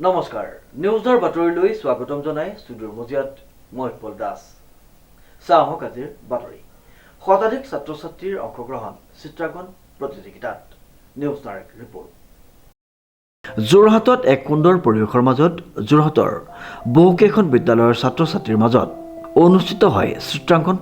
নমস্কাৰ নিউজৰ বাতৰিলৈ স্বাগতম জনাই ষ্টুডিঅ'ৰ মজিয়াত মই পল দাস চাহক আজিৰ বাতৰি শতাধিক ছাত্ৰ ছাত্ৰীৰ অংশগ্ৰহণ চিত্ৰাংকন প্ৰতিযোগিতাত নিউজ ডাইৰেক্ট ৰিপৰ্ট যোৰহাটত এক সুন্দৰ পৰিৱেশৰ মাজত যোৰহাটৰ বহুকেইখন বিদ্যালয়ৰ ছাত্ৰ ছাত্ৰীৰ মাজত অনুষ্ঠিত হয় চিত্ৰাংকন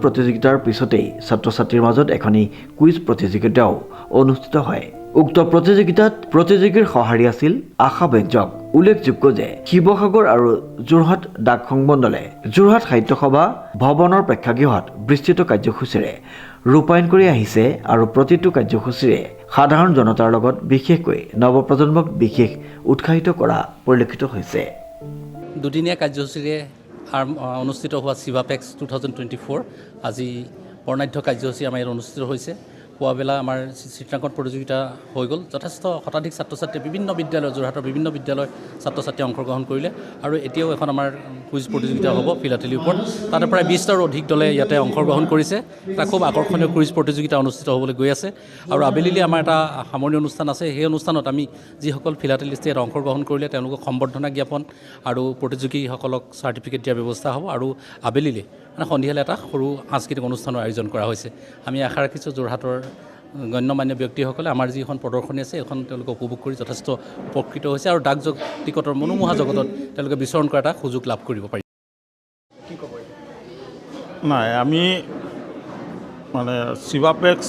প্ৰতিযোগিতাৰ পিছতেই ছাত্ৰ ছাত্ৰীৰ মাজত এখনি কুইজ প্ৰতিযোগিতাও অনুষ্ঠিত হয় উক্ত প্ৰতিযোগিতাত প্ৰতিযোগীৰ সঁহাৰি আছিল আশা ব্যঞ্জক উল্লেখযোগ্য যে শিৱসাগৰ আৰু যোৰহাট ডাক সংমণ্ডলে যোৰহাট সাহিত্য সভা ভৱনৰ প্ৰেক্ষাগৃহত বিস্তৃত কাৰ্যসূচীৰে ৰূপায়ণ কৰি আহিছে আৰু প্ৰতিটো কাৰ্যসূচীৰে সাধাৰণ জনতাৰ লগত বিশেষকৈ নৱপ্ৰজন্মক বিশেষ উৎসাহিত কৰা পৰিলক্ষিত হৈছে দুদিনীয়া কাৰ্যসূচীৰে অনুষ্ঠিত হোৱা চিভাপেক্স 2024 আজি বৰ্ণাঢ্য কাৰ্যসূচী আমাৰ ইয়াত অনুষ্ঠিত হৈছে পুৱাবেলা আমাৰ চিত্ৰাংকন প্ৰতিযোগিতা হৈ গ'ল যথেষ্ট শতাধিক ছাত্ৰ ছাত্ৰী বিভিন্ন বিদ্যালয় যোৰহাটৰ বিভিন্ন বিদ্যালয়ৰ ছাত্ৰ ছাত্ৰীয়ে অংশগ্ৰহণ কৰিলে আৰু এতিয়াও এখন আমাৰ কুইজ প্ৰতিযোগিতা হ'ব ফিলাটেলিৰ ওপৰত তাতে প্ৰায় 20টাৰো অধিক দলে ইয়াতে অংশগ্ৰহণ কৰিছে এটা খুব আকৰ্ষণীয় কুইজ প্ৰতিযোগিতা অনুষ্ঠিত হ'বলৈ গৈ আছে আৰু আবেলিলৈ আমাৰ এটা সামৰণি অনুষ্ঠান আছে সেই অনুষ্ঠানত আমি যিসকল ফিলাটেলিষ্টে ইয়াত অংশগ্ৰহণ কৰিলে তেওঁলোকক সম্বৰ্ধনা জ্ঞাপন আৰু প্ৰতিযোগীসকলক চাৰ্টিফিকেট দিয়াৰ ব্যৱস্থা হ'ব আৰু আবেলিলৈ মানে সন্ধিয়ালৈ এটা সৰু সাংস্কৃতিক অনুষ্ঠানৰ আয়োজন কৰা হৈছে আমি আশা ৰাখিছোঁ যোৰহাটৰ গণ্যমান্য ব্যক্তিসকলে আমাৰ যিখন প্ৰদৰ্শনী আছে এইখন তেওঁলোকে উপভোগ কৰি যথেষ্ট উপকৃত হৈছে আৰু ডাক টিকটৰ মনোমোহা জগতত তেওঁলোকে বিচৰণ কৰা এটা সুযোগ লাভ কৰিব পাৰিব নাই আমি মানে চিভাপেক্স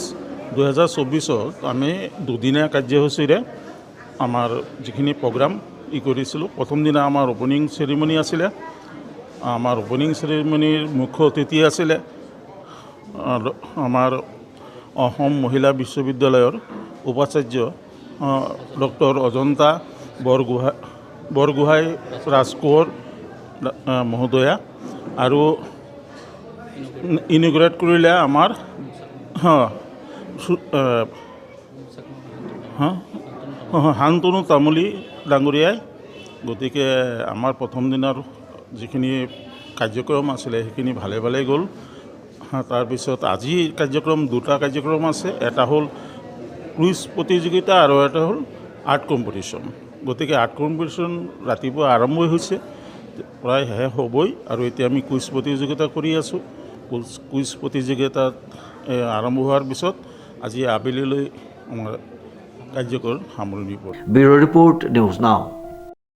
2024ত আমি দুদিনীয়া কাৰ্যসূচীৰে আমাৰ যিখিনি প্ৰগ্ৰাম কৰিছিলোঁ প্ৰথম দিনা আমাৰ অপেনিং চেৰিমনি আছিলে আমাৰ অপেনিং চেৰিমনিৰ মুখ্য অতিথি আছিলে আমাৰ অসম মহিলা বিশ্ববিদ্যালয়ৰ উপাচাৰ্য ডক্টৰ অজন্তা বৰগোহাঁই ৰাজকোঁৱৰ মহোদয়া আৰু ইনগ্ৰেট কৰিলে আমাৰ শান্তনু তামুলী ডাঙৰীয়াই গতিকে আমাৰ প্ৰথম দিনৰ যিখিনি কাৰ্যক্ৰম আছিলে সেইখিনি ভালে ভালে গ'ল তাৰপিছত আজি কাৰ্যক্ৰম দুটা কাৰ্যক্ৰম আছে এটা হ'ল কুইজ প্ৰতিযোগিতা আৰু এটা হ'ল আৰ্ট কম্পিটিশ্যন গতিকে আৰ্ট কম্পিটিশ্যন ৰাতিপুৱা আৰম্ভ হৈছে প্ৰায় শেষ হ'বই আৰু এতিয়া আমি কুইজ প্ৰতিযোগিতা কৰি আছোঁ কুইজ প্ৰতিযোগিতাত আৰম্ভ হোৱাৰ পিছত আজি আবেলিলৈ আমাৰ কাৰ্যকৰ সামৰণি পৰিব ব্যুৰ ৰিপৰ্ট নিউজ নাও